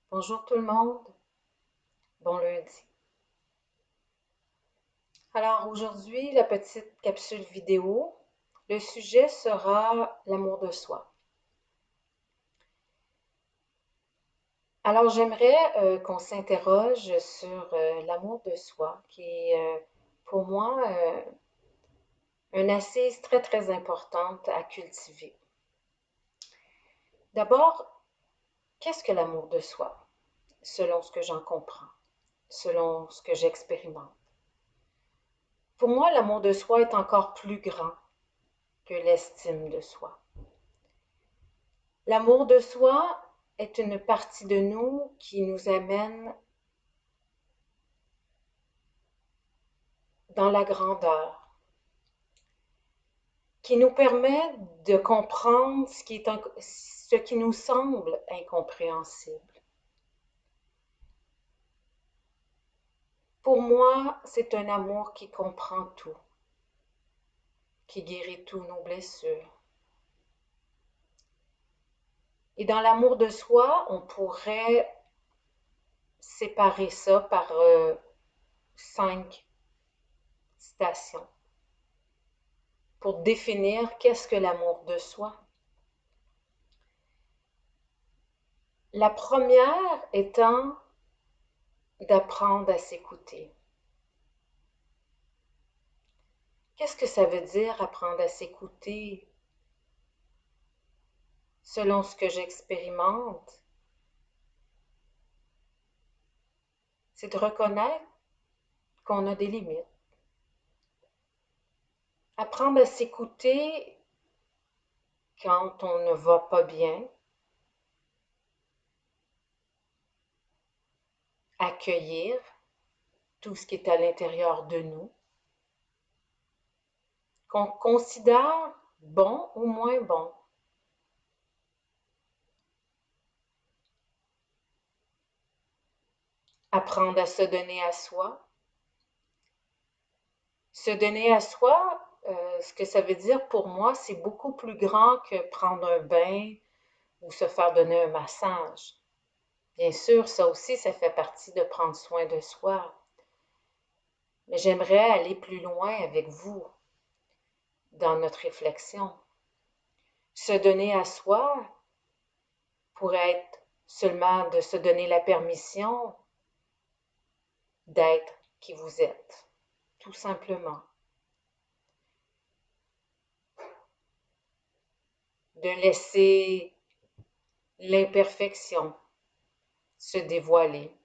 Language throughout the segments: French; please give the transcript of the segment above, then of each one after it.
Bonjour tout le monde, bon lundi. Alors aujourd'hui, la petite capsule vidéo, le sujet sera l'amour de soi. Alors j'aimerais qu'on s'interroge sur l'amour de soi, qui est pour moi une assise très très importante à cultiver. D'abord, qu'est-ce que l'amour de soi, selon ce que j'en comprends, selon ce que j'expérimente? Pour moi, l'amour de soi est encore plus grand que l'estime de soi. L'amour de soi est une partie de nous qui nous amène dans la grandeur, qui nous permet de comprendre ce qui nous semble incompréhensible. Pour moi, c'est un amour qui comprend tout, qui guérit tous nos blessures. Et dans l'amour de soi, on pourrait séparer ça par 5 stations pour définir qu'est-ce que l'amour de soi. La première étant d'apprendre à s'écouter. Qu'est-ce que ça veut dire apprendre à s'écouter selon ce que j'expérimente? C'est de reconnaître qu'on a des limites. Apprendre à s'écouter quand on ne va pas bien. Accueillir tout ce qui est à l'intérieur de nous, qu'on considère bon ou moins bon. Apprendre à se donner à soi. Se donner à soi, ce que ça veut dire pour moi, c'est beaucoup plus grand que prendre un bain ou se faire donner un massage. Bien sûr, ça aussi, ça fait partie de prendre soin de soi. Mais j'aimerais aller plus loin avec vous dans notre réflexion. Se donner à soi pourrait être seulement de se donner la permission d'être qui vous êtes, tout simplement. De laisser l'imperfection se dévoiler.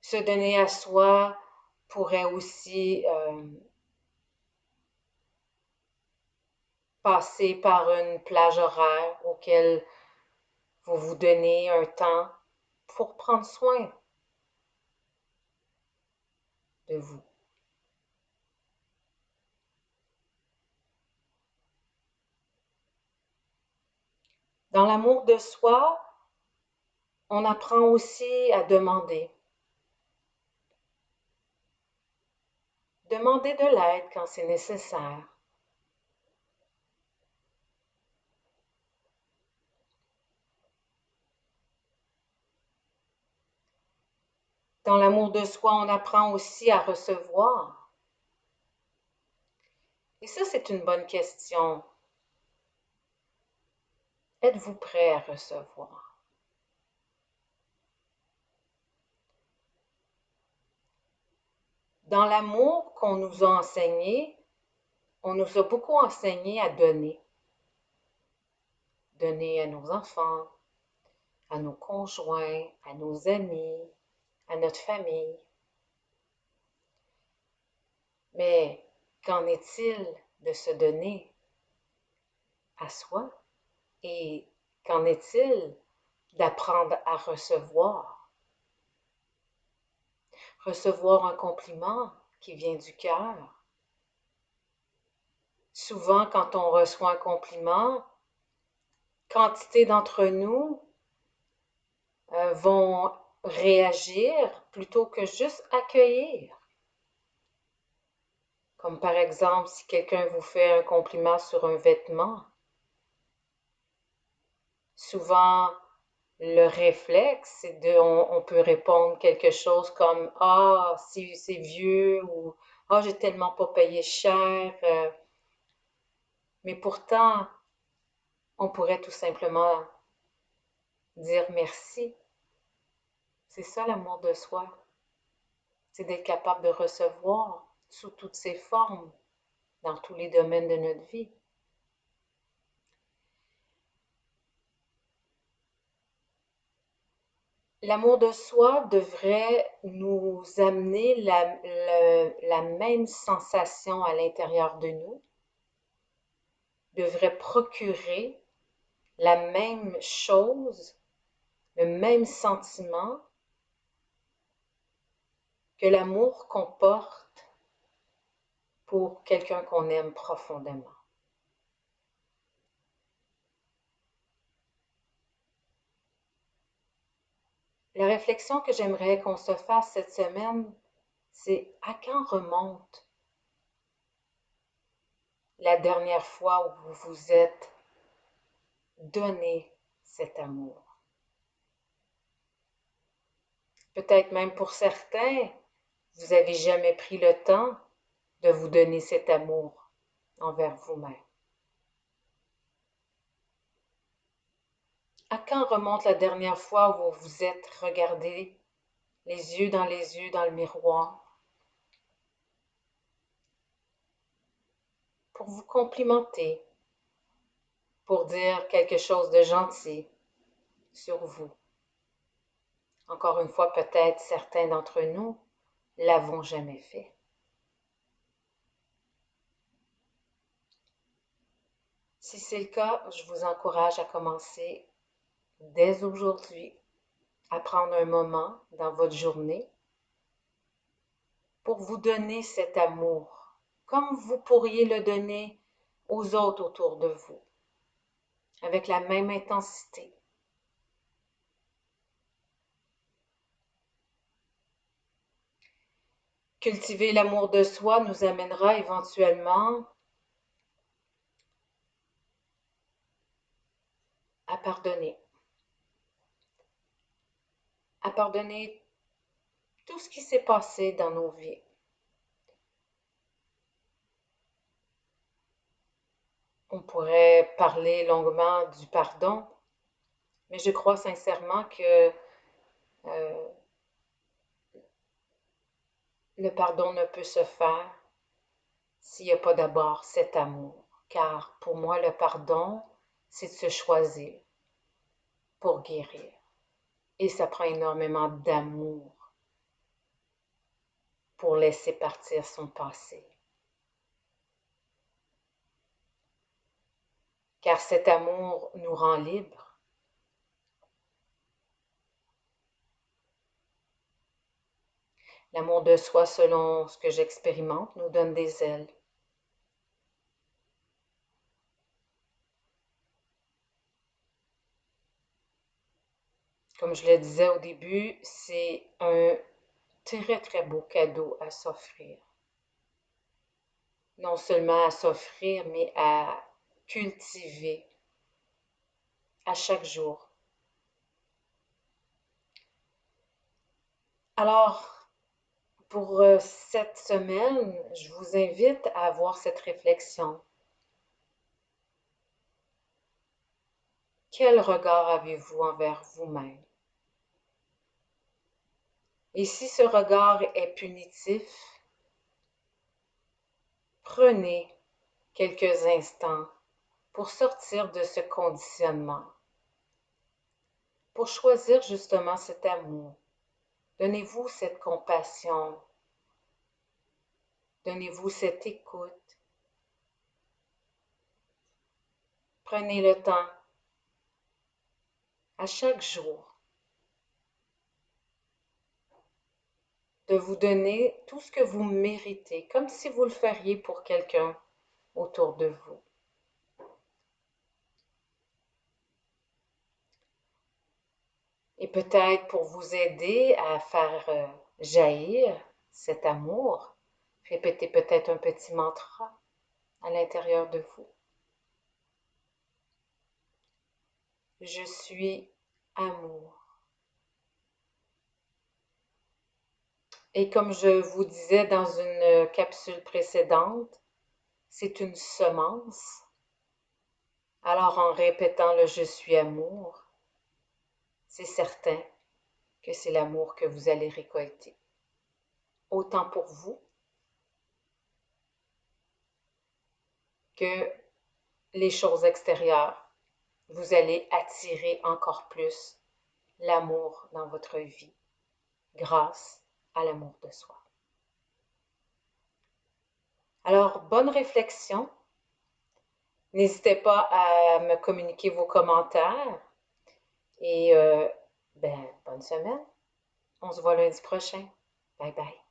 Se donner à soi pourrait aussi passer par une plage horaire auquel vous vous donnez un temps pour prendre soin de vous. Dans l'amour de soi, on apprend aussi à demander. Demander de l'aide quand c'est nécessaire. Dans l'amour de soi, on apprend aussi à recevoir. Et ça, c'est une bonne question. Êtes-vous prêt à recevoir? Dans l'amour qu'on nous a enseigné, on nous a beaucoup enseigné à donner. Donner à nos enfants, à nos conjoints, à nos amis, à notre famille. Mais qu'en est-il de se donner à soi? Et qu'en est-il d'apprendre à recevoir? Recevoir un compliment qui vient du cœur. Souvent, quand on reçoit un compliment, quantité d'entre nous vont réagir plutôt que juste accueillir. Comme par exemple, si quelqu'un vous fait un compliment sur un vêtement, Souvent, le réflexe, c'est on peut répondre quelque chose comme ah, c'est vieux ou ah, j'ai tellement pas payé cher. Mais pourtant, on pourrait tout simplement dire merci. C'est ça l'amour de soi. C'est d'être capable de recevoir sous toutes ses formes, dans tous les domaines de notre vie. L'amour de soi devrait nous amener la même sensation à l'intérieur de nous, devrait procurer la même chose, le même sentiment que l'amour qu'on porte pour quelqu'un qu'on aime profondément. La réflexion que j'aimerais qu'on se fasse cette semaine, c'est à quand remonte la dernière fois où vous vous êtes donné cet amour? Peut-être même pour certains, vous n'avez jamais pris le temps de vous donner cet amour envers vous-même. À quand remonte la dernière fois où vous vous êtes regardé les yeux dans le miroir pour vous complimenter, pour dire quelque chose de gentil sur vous? Encore une fois, peut-être certains d'entre nous l'avons jamais fait. Si c'est le cas, je vous encourage à commencer dès aujourd'hui à prendre un moment dans votre journée pour vous donner cet amour, comme vous pourriez le donner aux autres autour de vous, avec la même intensité. Cultiver l'amour de soi nous amènera éventuellement à pardonner tout ce qui s'est passé dans nos vies. On pourrait parler longuement du pardon, mais je crois sincèrement que euh, le pardon ne peut se faire s'il n'y a pas d'abord cet amour. Car pour moi, le pardon, c'est de se choisir pour guérir. Et ça prend énormément d'amour pour laisser partir son passé. Car cet amour nous rend libres. L'amour de soi, selon ce que j'expérimente, nous donne des ailes. Comme je le disais au début, c'est un très très beau cadeau à s'offrir. Non seulement à s'offrir, mais à cultiver à chaque jour. Alors, pour cette semaine, je vous invite à avoir cette réflexion. Quel regard avez-vous envers vous-même? Et si ce regard est punitif, prenez quelques instants pour sortir de ce conditionnement, pour choisir justement cet amour. Donnez-vous cette compassion, donnez-vous cette écoute. Prenez le temps à chaque jour de vous donner tout ce que vous méritez, comme si vous le feriez pour quelqu'un autour de vous. Et peut-être pour vous aider à faire jaillir cet amour, répétez peut-être un petit mantra à l'intérieur de vous. Je suis amour. Et comme je vous disais dans une capsule précédente, c'est une semence. Alors en répétant le je suis amour, c'est certain que c'est l'amour que vous allez récolter. Autant pour vous que les choses extérieures. Vous allez attirer encore plus l'amour dans votre vie grâce à l'amour de soi. Alors, bonne réflexion. N'hésitez pas à me communiquer vos commentaires et bonne semaine. On se voit lundi prochain. Bye bye.